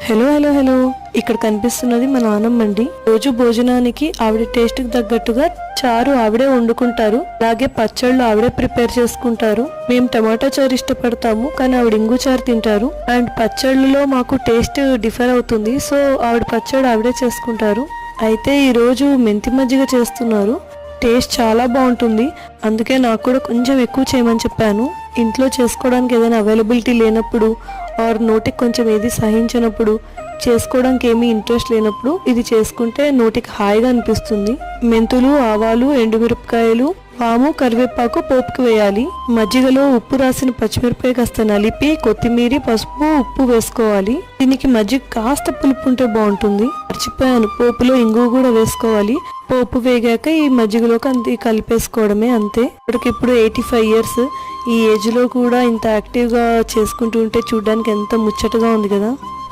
Hello hello hello ఇక్కడ కనిపిస్తున్నది మా నాన్నమ్మ అండి. రోజు భోజనానికి ఆవిడ టేస్ట్ కి తగ్గట్టుగా చారు ఆవిడే వండుకుంటారు. అలాగే పచ్చళ్ళు ఆవిడే ప్రిపేర్ చేసుకుంటారు. మేము టమాటా చారు ఇష్టపడతాము, కానీ ఆవిడ ఇంగు చారు తింటారు. అండ్ పచ్చళ్ళలో మాకు టేస్ట్ డిఫర్ అవుతుంది, సో ఆవిడ పచ్చడి ఆవిడే చేసుకుంటారు. అయితే ఈ రోజు మెంతి మజ్జిగ చేస్తున్నారు. టేస్ట్ చాలా బాగుంటుంది, అందుకే నాకు కూడా కొంచెం ఎక్కువ చేయమని చెప్పాను. ఇంట్లో చేసుకోవడానికి ఏదైనా అవైలబిలిటీ లేనప్పుడు ఆర్ నోటికి కొంచెం ఏది సహించినప్పుడు, చేసుకోవడానికి ఏమీ ఇంట్రెస్ట్ లేనప్పుడు ఇది చేసుకుంటే నోటికి హాయిగా అనిపిస్తుంది. మెంతులు, ఆవాలు, ఎండుమిరపకాయలు, వాము, కరివేపాకు పోపుకి వేయాలి. మజ్జిగలో ఉప్పు రాసిన పచ్చిమిరపకాయ కాస్త నలిపి కొత్తిమీర, పసుపు, ఉప్పు వేసుకోవాలి. దీనికి మజ్జిగ కాస్త పులుపు ఉంటే బాగుంటుంది. మర్చిపోయాను, పోపులో ఇంగువ కూడా వేసుకోవాలి. పోపు వేగాక ఈ మజ్జిగలోకి అంతే కలిపేసుకోవడమే, అంతే. ఇప్పుడు 85 years. ఈ ఏజ్ లో కూడా ఇంత యాక్టివ్ గా చేసుకుంటూ ఉంటే చూడడానికి ఎంత ముచ్చటగా ఉంది కదా.